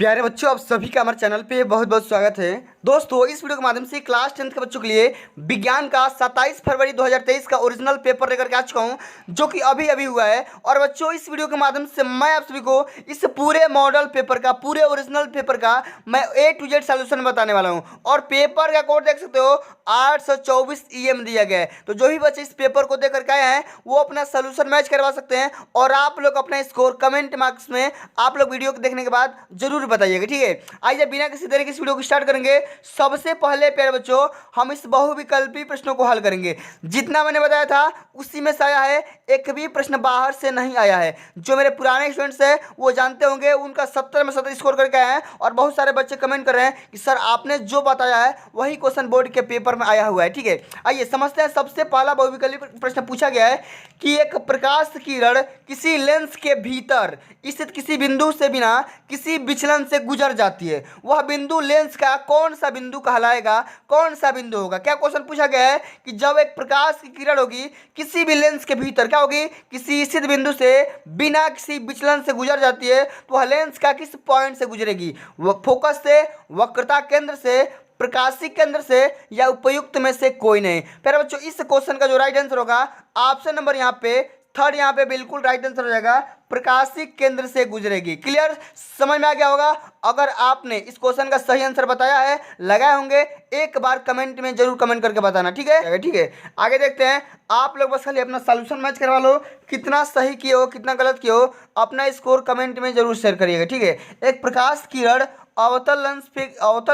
प्यारे बच्चों, आप सभी का हमारे चैनल पे बहुत बहुत स्वागत है। दोस्तों, इस वीडियो के माध्यम से क्लास 10th के बच्चों के लिए विज्ञान का 27 फरवरी 2023 का ओरिजिनल पेपर लेकर के आ चुका हूं, जो कि अभी अभी हुआ है। और बच्चों, इस वीडियो के माध्यम से मैं आप सभी को इस पूरे मॉडल पेपर का, पूरे ओरिजिनल पेपर का मैं A to Z सोल्यूशन बताने वाला हूँ। और पेपर का कोड देख सकते हो, 824 EM दिया गया है। तो जो भी बच्चे इस पेपर को देख करके आए हैं वो अपना सोल्यूशन मैच करवा सकते हैं, और आप लोग अपना स्कोर कमेंट मार्क्स में आप लोग वीडियो को देखने के बाद जरूर बताइएगा, ठीक है। आइए बिना किसी देरी के इस वीडियो को स्टार्ट करेंगे। सबसे पहले प्यारे बच्चों, हम इस बहुविकल्पी प्रश्नों को हल करेंगे। जितना मैंने बताया था उसी में से आया है, एक भी प्रश्न बाहर से नहीं आया है। जो मेरे पुराने स्टूडेंट्स हैं वो जानते होंगे, उनका 70 में 70 स्कोर करके आए हैं। और बहुत सारे बच्चे कमेंट कर रहे हैं कि सर आपने जो बताया है वही क्वेश्चन बोर्ड के पेपर में आया हुआ है, ठीक है। आइए समझते हैं। सबसे पहला बहुविकल्पी प्रश्न पूछा गया है कि एक प्रकाश किरण किसी लेंस के भीतर स्थित किसी बिंदु से बिना किसी विचलन से गुजर जाती है, वह बिंदु लेंस का कौन सा बिंदु कहलाएगा, कौन सा बिंदु होगा। क्या क्वेश्चन पूछा गया है कि जब एक प्रकाश की किरण होगी किसी भी लेंस के भीतर, क्या होगी, किसी स्थित बिंदु से बिना किसी विचलन से गुजर जाती है, तो वह लेंस का किस पॉइंट से गुजरेगी, वह फोकस से, वक्रता केंद्र से, प्रकाशी केंद्र से, या उपयुक्त में से कोई नहीं। फिर बच्चों, इस क्वेश्चन का जो राइट आंसर होगा, ऑप्शन नंबर यहाँ पे थर्ड, यहाँ पे बिल्कुल राइट आंसर हो जाएगा, प्रकाशी केंद्र से गुजरेगी। क्लियर, समझ में आ गया होगा। अगर आपने इस क्वेश्चन का सही आंसर बताया है, लगाए होंगे, एक बार कमेंट में जरूर कमेंट करके बताना, ठीक है, ठीक है। आगे देखते हैं। आप लोग बस खाली अपना सॉल्यूशन मैच करवा लो, कितना सही किए हो कितना गलत किए हो, अपना स्कोर कमेंट में जरूर शेयर करिएगा, ठीक है। एक प्रकाश किरण अवतल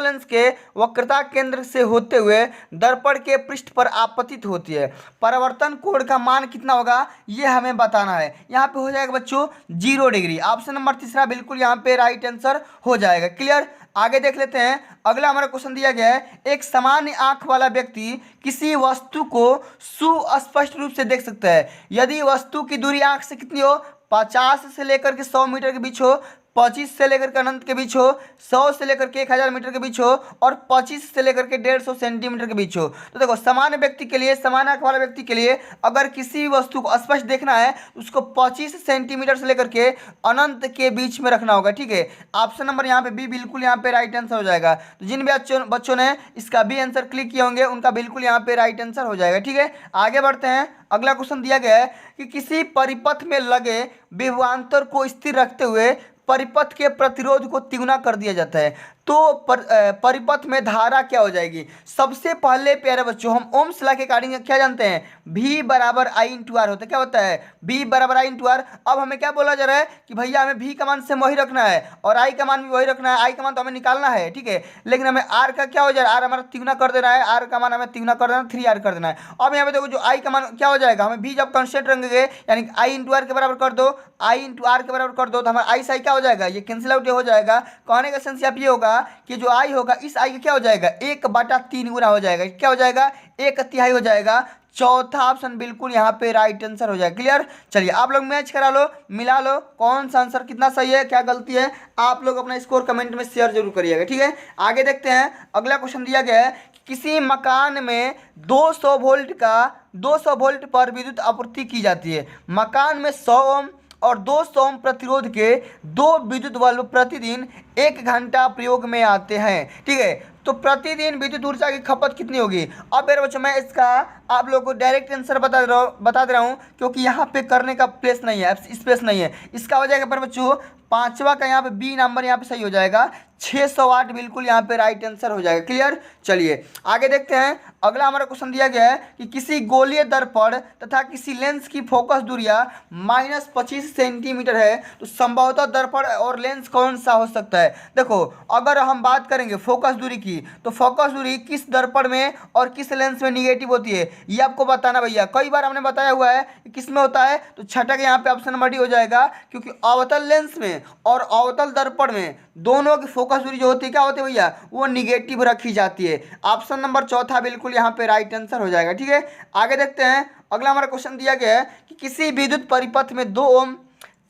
लेंस के वक्रता केंद्र से होते हुए दर्पण के पृष्ठ पर आपतित होती है। परिवर्तन कोण का मान कितना होगा ये हमें बताना है। यहाँ पे हो जाएगा बच्चों 0 डिग्री। ऑप्शन नंबर तीसरा बिल्कुल यहाँ पे राइट आंसर हो जाएगा। क्लियर, आगे देख लेते हैं। अगला हमारा क्वेश्चन दिया गया है, एक सामान्य आंख वाला व्यक्ति किसी वस्तु को सुस्पष्ट रूप से देख सकता है यदि वस्तु की दूरी आंख से कितनी हो, 50 से लेकर के 100 मीटर के बीच हो, 25 से लेकर के अनंत के बीच हो, 100 से लेकर के 1000 मीटर के बीच हो, और 25 से लेकर के 150 सेंटीमीटर के बीच हो। तो देखो, सामान्य व्यक्ति के लिए, सामान्य आंख वाले व्यक्ति के लिए अगर किसी भी वस्तु को स्पष्ट देखना है तो उसको 25 सेंटीमीटर से लेकर के अनंत के बीच में रखना होगा, ठीक है। ऑप्शन नंबर यहाँ पे बी बिल्कुल यहाँ पे राइट आंसर हो जाएगा। तो जिन भी बच्चों ने इसका बी आंसर क्लिक किए होंगे उनका बिल्कुल यहाँ पे राइट आंसर हो जाएगा, ठीक है। आगे बढ़ते हैं। अगला क्वेश्चन दिया गया है कि किसी परिपथ में लगे विभवांतर को स्थिर रखते हुए परिपथ के प्रतिरोध को तिगुना कर दिया जाता है, तो परिपथ में धारा क्या हो जाएगी। सबसे पहले प्यारे बच्चों, हम ओम्स लॉ के अकॉर्डिंग क्या जानते हैं, V बराबर I इंटू आर होता है। क्या होता है, V बराबर I इंटू आर। अब हमें क्या बोला जा रहा है कि भैया हमें V का मान से वही रखना है और I का मान भी वही रखना है। I का मान तो हमें निकालना है, ठीक है, लेकिन हमें R का क्या हो जाए, R हमारा तिगुना कर देना है, R का मान हमें तिगुना कर देना है, 3R कर देना है। अब यहाँ पे देखो, जो I का मान क्या हो जाएगा, हमें V जब कॉन्स्टेंट रखेंगे यानी I इंटू आर के बराबर कर दो, I इंटू आर के बराबर कर दो, तो हमारा I से I क्या हो जाएगा, ये कैंसिल आउट हो जाएगा। कहने का सेंस ये होगा कि जो I होगा इस I का क्या हो जाएगा, 1/3 गुना हो जाएगा। क्या हो जाएगा, 1/3 हो जाएगा। चौथा ऑप्शन बिल्कुल यहाँ पे राइट आंसर हो जाएगा। क्लियर, चलिए आप लोग मैच करा लो, मिला लो, कौन सा आंसर कितना सही है क्या गलती है, आप लोग अपना स्कोर कमेंट में शेयर जरूर करिएगा, ठीक है। आगे देखते हैं। अगला क्वेश्चन दिया गया है कि किसी मकान में 200 वोल्ट पर विद्युत आपूर्ति की जाती है। मकान में 100 ओम और 200 ओम प्रतिरोध के 2 विद्युत बल्ब प्रतिदिन 1 घंटा प्रयोग में आते हैं, ठीक है। तो प्रतिदिन विद्युत ऊर्जा की खपत कितनी होगी। अब मेरे बच्चों, मैं इसका आप लोगों को डायरेक्ट आंसर बता दे रहा हूँ क्योंकि यहाँ पे करने का प्लेस नहीं है, स्पेस नहीं है। इसका हो जाएगा पर बच्चों, पांचवा का यहाँ पे बी नंबर यहाँ पे सही हो जाएगा, 600 वाट बिल्कुल यहाँ पे राइट आंसर हो जाएगा। क्लियर, चलिए आगे देखते हैं। अगला हमारा क्वेश्चन दिया गया है कि किसी गोलीय दर्पण तथा किसी लेंस की फोकस दूरिया -25 सेंटीमीटर है, तो संभवतः दर्पण और लेंस कौन सा हो सकता है। देखो, अगर हम बात करेंगे फोकस दूरी की, तो फोकस दूरी किस दर्पण में और किस लेंस में निगेटिव होती है ये आपको बताना भैया। कई बार हमने बताया हुआ है कि किस में होता है, तो छठा के यहाँ पे ऑप्शन नंबर डी हो जाएगा, क्योंकि अवतल लेंस में और अवतल दर्पण में दोनों की फोकस दूरी जो होती है क्या होती है भैया, वो निगेटिव रखी जाती है। ऑप्शन नंबर चौथा बिल्कुल यहाँ पे राइट आंसर हो जाएगा, ठीक है। आगे देखते हैं। अगला हमारा क्वेश्चन दिया गया है कि किसी विद्युत परिपथ में 2 ओम,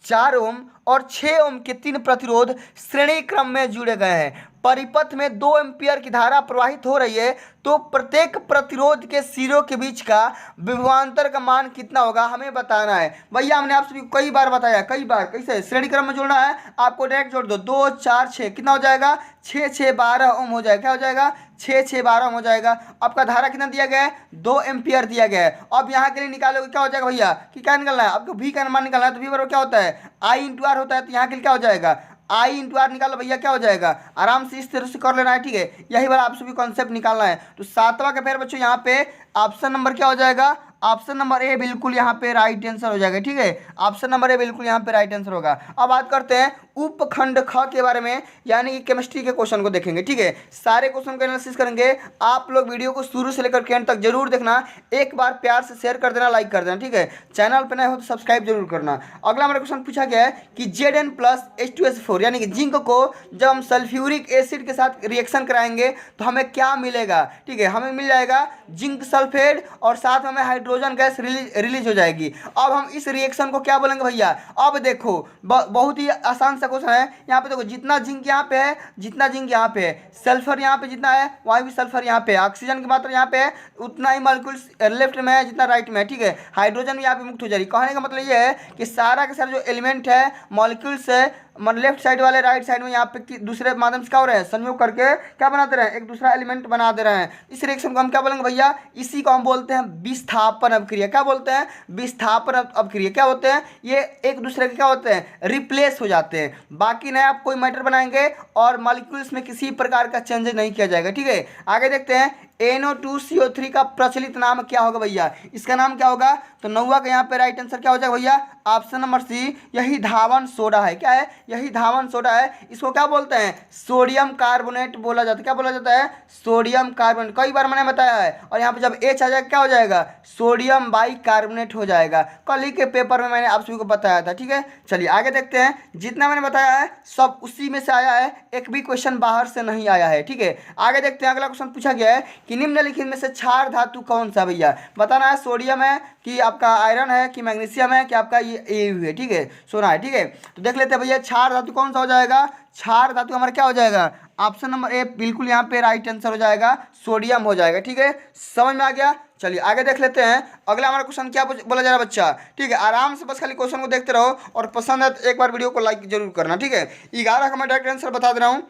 4 ओम और 6 ओम के 3 प्रतिरोध श्रेणी क्रम में जुड़े गए हैं। परिपथ में 2 एम्पीयर की धारा प्रवाहित हो रही है, तो प्रत्येक प्रतिरोध के सिरों के बीच का विभवांतर का मान कितना होगा हमें बताना है। भैया हमने आप सभी को कई बार बताया, कई बार। कैसे श्रेणी क्रम में जोड़ना है, आपको डायरेक्ट जोड़ दो, 2 4 6 कितना हो जाएगा, 6 6 12 ओम हो जाएगा। क्या हो जाएगा, 6 6 12 ओम हो जाएगा। आपका धारा कितना दिया गया है, 2 एम्पीयर दिया गया है। अब यहाँ के लिए निकालोगे क्या हो जाएगा भैया, कि क्या निकलना है आपको, V का मान निकालना है। तो V बराबर क्या होता है, I इंटू आर होता है। तो यहाँ के लिए क्या हो जाएगा, I इंटू आर निकालो भैया, क्या हो जाएगा, आराम से इस तरह से कर लेना है, ठीक है। यही बार आप सभी कॉन्सेप्ट निकालना है। तो 7वां का फिर बच्चों यहाँ पे ऑप्शन नंबर क्या हो जाएगा, ऑप्शन नंबर ए बिल्कुल यहाँ पे राइट आंसर हो जाएगा, ठीक है। ऑप्शन नंबर ए बिल्कुल यहाँ पे राइट आंसर होगा। अब बात करते हैं उपखंड ख के बारे में, यानी कि केमिस्ट्री के क्वेश्चन को देखेंगे, ठीक है। सारे क्वेश्चन का एनालिसिस करेंगे। आप लोग वीडियो को शुरू से लेकर के एंड तक जरूर देखना। एक बार प्यार से शेयर कर देना, लाइक कर देना, ठीक है। चैनल पर नए हो तो सब्सक्राइब जरूर करना। अगला हमारा क्वेश्चन पूछा गया है कि Zn+H2SO4 यानी कि जिंक को जब हम सल्फ्यूरिक एसिड के साथ रिएक्शन कराएंगे तो हमें क्या मिलेगा, ठीक है। हमें मिल जाएगा जिंक सल्फेट और साथ में हमें हाइड्रोजन गैस रिलीज हो जाएगी। अब हम इस रिएक्शन को क्या बोलेंगे भैया, अब देखो बहुत ही आसान सा क्वेश्चन है। यहाँ पे देखो जितना जिंक यहाँ पे है, जितना जिंक यहाँ पे है, सल्फर यहाँ पे जितना है वहाँ भी सल्फर यहाँ पे है, ऑक्सीजन की मात्रा यहाँ पे है उतना ही मॉलिक्यूल्स लेफ्ट में है जितना राइट में है, ठीक है। हाइड्रोजन भी यहाँ पे मुक्त हो जाएगी। कहने का मतलब ये है कि सारा के सारा जो एलिमेंट है, मॉलिक्यूल्स है, लेफ्ट साइड वाले राइट साइड में यहाँ पे दूसरे माध्यम से क्या हो रहे हैं, संयोग करके क्या बनाते रहे हैं, एक दूसरा एलिमेंट बना दे रहे हैं। इस रिएक्शन को हम क्या बोलेंगे भैया, इसी को हम बोलते हैं विस्थापन अभिक्रिया। क्या बोलते हैं, विस्थापन अभिक्रिया। क्या होते हैं, ये एक दूसरे के क्या होते हैं, रिप्लेस हो जाते हैं। बाकी नया आप कोई मैटर बनाएंगे और मॉलिक्यूल्स में किसी प्रकार का चेंज नहीं किया जाएगा, ठीक है। आगे देखते हैं NO2CO3 का प्रचलित नाम क्या होगा भैया, इसका नाम क्या होगा। तो 9वां का यहाँ पे राइट आंसर क्या हो जाएगा भैया, ऑप्शन नंबर सी, यही धावन सोडा है। क्या है, यही धावन सोडा है। इसको क्या बोलते हैं, सोडियम कार्बोनेट बोला जाता है। क्या बोला जाता है, सोडियम कार्बोनेट। कई बार मैंने बताया है। और यहाँ पे जब H आ जाएगा क्या हो जाएगा, सोडियम बाइकार्बोनेट हो जाएगा। कल ही के पेपर में मैंने आप सभी को बताया था, ठीक है। चलिए आगे देखते हैं। जितना मैंने बताया है सब उसी में से आया है, एक भी क्वेश्चन बाहर से नहीं आया है, ठीक है। आगे देखते हैं। अगला क्वेश्चन पूछा गया है कि निम्नलिखित में से क्षार धातु कौन सा भैया, बताना है। सोडियम है कि आपका आयरन है कि मैग्नीशियम है कि आपका ये Au है, ठीक है, सोना है, ठीक है। तो देख लेते हैं भैया क्षार धातु कौन सा हो जाएगा। क्षार धातु हमारा क्या हो जाएगा, ऑप्शन नंबर ए बिल्कुल यहाँ पे राइट आंसर हो जाएगा, सोडियम हो जाएगा, ठीक है। समझ में आ गया। चलिए आगे देख लेते हैं। अगला हमारा क्वेश्चन क्या बोला जा रहा है बच्चा, ठीक है। आराम से बस खाली क्वेश्चन को देखते रहो और पसंद है तो एक बार वीडियो को लाइक जरूर करना, ठीक है। 11 का मैं डायरेक्ट आंसर बता दे रहा हूँ।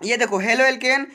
ये देखो हेलो एल्केन,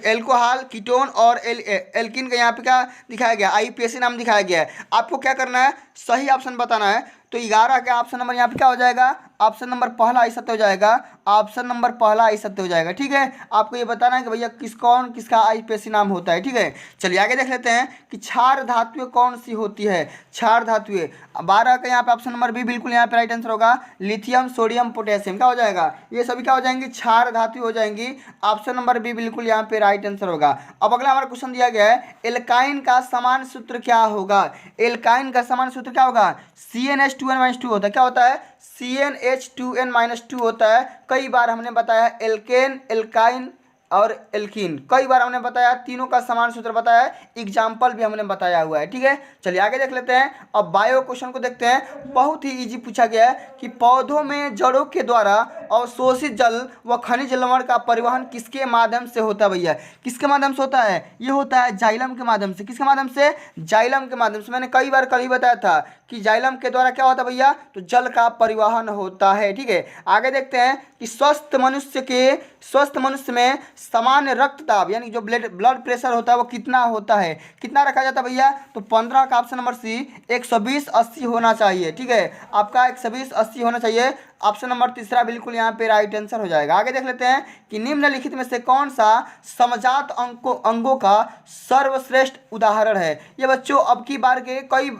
एल्कोहल, कीटोन और एल्किन का यहाँ पे क्या दिखाया गया, IUPAC नाम दिखाया गया है। आपको क्या करना है, सही ऑप्शन बताना है। तो 11 का ऑप्शन नंबर यहाँ पे क्या हो जाएगा, ऑप्शन नंबर पहला आई सत्य हो जाएगा, ऑप्शन नंबर पहला आई सत्य हो जाएगा, ठीक है। आपको ये बताना है कि भैया किसका IUPAC नाम होता है, ठीक है। चलिए आगे देख लेते हैं कि क्षार धातुएं कौन सी होती है। क्षार धातुएं 12 का यहाँ पे ऑप्शन नंबर बी बिल्कुल यहाँ पे राइट आंसर होगा, लिथियम, सोडियम, पोटेशियम। क्या हो जाएगा, ये सभी क्या हो जाएंगी, क्षार धातु हो जाएंगी। ऑप्शन नंबर बी बिल्कुल यहाँ पे राइट आंसर होगा। अब अगला हमारा क्वेश्चन दिया गया है एल्काइन का समान सूत्र क्या होगा। एल्काइन का समान सूत्र क्या होगा, CnH2n-2 होता है। क्या होता है, CnH2n-2 होता है। कई बार हमने बताया एल्केन, एल्काइन और एल्कीन, कई बार हमने बताया, तीनों का समान सूत्र बताया है, एग्जाम्पल भी हमने बताया हुआ है, ठीक है। चलिए आगे देख लेते हैं। अब बायो क्वेश्चन को देखते हैं। बहुत ही इजी पूछा गया है कि पौधों में जड़ों के द्वारा अवशोषित जल व खनिज लवण का परिवहन किसके माध्यम से होता है भैया, किसके माध्यम से होता है, ये होता है जाइलम के माध्यम से। किसके माध्यम से, जाइलम के माध्यम से। मैंने कई बार कल ही बताया था कि जाइलम के द्वारा क्या होता है भैया, तो जल का परिवहन होता है, ठीक है। आगे देखते हैं कि स्वस्थ मनुष्य में सामान्य रक्तदाब यानी जो ब्लड प्रेशर होता है वो कितना होता है, कितना रखा जाता है भैया। तो 15 का ऑप्शन नंबर सी 120/80 होना चाहिए, ठीक है। आपका 120/80 होना चाहिए। ऑप्शन नंबर तीसरा बिल्कुल यहाँ पे राइट आंसर हो जाएगा। आगे देख लेते हैं कि निम्नलिखित में से कौन सा समजात अंगों का सर्वश्रेष्ठ उदाहरण है। ये बच्चों अब की बार के कई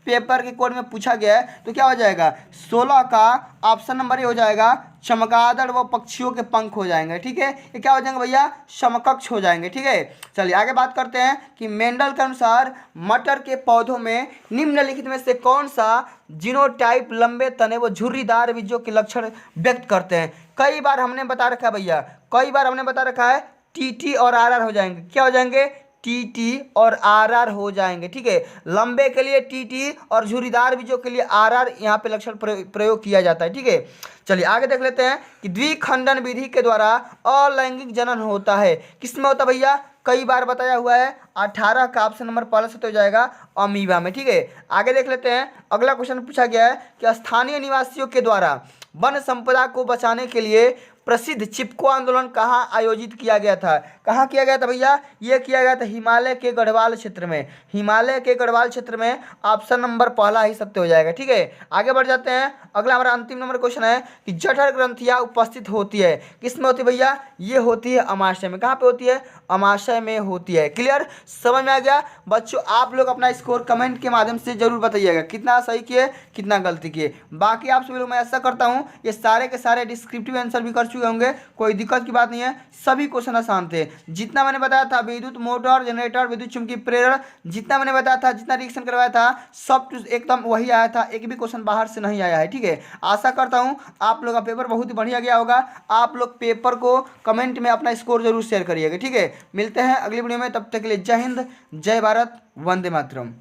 पेपर के कोड में पूछा गया है। तो क्या हो जाएगा, 16 का ऑप्शन नंबर ये हो जाएगा, चमगादड़ व पक्षियों के पंख हो जाएंगे, ठीक है। ये क्या हो जाएंगे भैया, समकक्ष हो जाएंगे, ठीक है। चलिए आगे बात करते हैं कि मेंडल के अनुसार मटर के पौधों में निम्नलिखित में से कौन सा जीनोटाइप लंबे तने व झुर्रीदार बीजों के लक्षण व्यक्त करते हैं। कई बार हमने बता रखा है भैया, कई बार हमने बता रखा है TT और RR हो जाएंगे। क्या हो जाएंगे, टीटी और आरआर हो जाएंगे। ठीक है, लंबे के लिए टीटी और झुर्रीदार बीजों के लिए आरआर यहाँ पे लक्षण प्रयोग किया जाता है। ठीक है, चलिए आगे देख लेते हैं कि द्विखंडन विधि के द्वारा अलैंगिक जनन होता है। किसमें होता है भैया? कई बार बताया हुआ है। 18 का ऑप्शन नंबर पहले से तो हो जाएगा अमीबा में। ठीक है, आगे देख लेते हैं। अगला क्वेश्चन पूछा गया है कि स्थानीय निवासियों के द्वारा वन संपदा को बचाने के लिए प्रसिद्ध चिपको आंदोलन कहाँ आयोजित किया गया था? कहाँ किया गया था भैया? ये किया गया था हिमालय के गढ़वाल क्षेत्र में। हिमालय के गढ़वाल क्षेत्र में ऑप्शन नंबर पहला ही सत्य हो जाएगा। ठीक है, आगे बढ़ जाते हैं। अगला हमारा अंतिम नंबर क्वेश्चन है कि जठर ग्रंथियाँ उपस्थित होती है किसमें होती है भैया? ये होती है अमाशय में। कहाँ पे होती है? अमाशय में होती है। क्लियर, समझ में आ गया बच्चों? आप लोग अपना स्कोर कमेंट के माध्यम से जरूर बताइएगा कितना सही किए कितना गलती किए। बाकी आप सभी लोग, मैं ऐसा करता हूँ ये सारे के सारे डिस्क्रिप्टिव आंसर भी कर चुके होंगे, कोई दिक्कत की बात नहीं है। सभी क्वेश्चन आसान थे। जितना मैंने बताया था विद्युत मोटर, जनरेटर, विद्युत चुंबकीय प्रेरण, जितना मैंने बताया था, जितना रिएक्शन करवाया था, सब एकदम वही आया था। एक भी क्वेश्चन बाहर से नहीं आया है। ठीक है, आशा करता हूँ आप लोग का पेपर बहुत ही बढ़िया गया होगा। आप लोग पेपर को कमेंट में अपना स्कोर जरूर शेयर करिएगा। ठीक है, मिलते हैं अगली वीडियो में, तब तक के लिए जय हिंद, जय भारत, वंदे मातरम।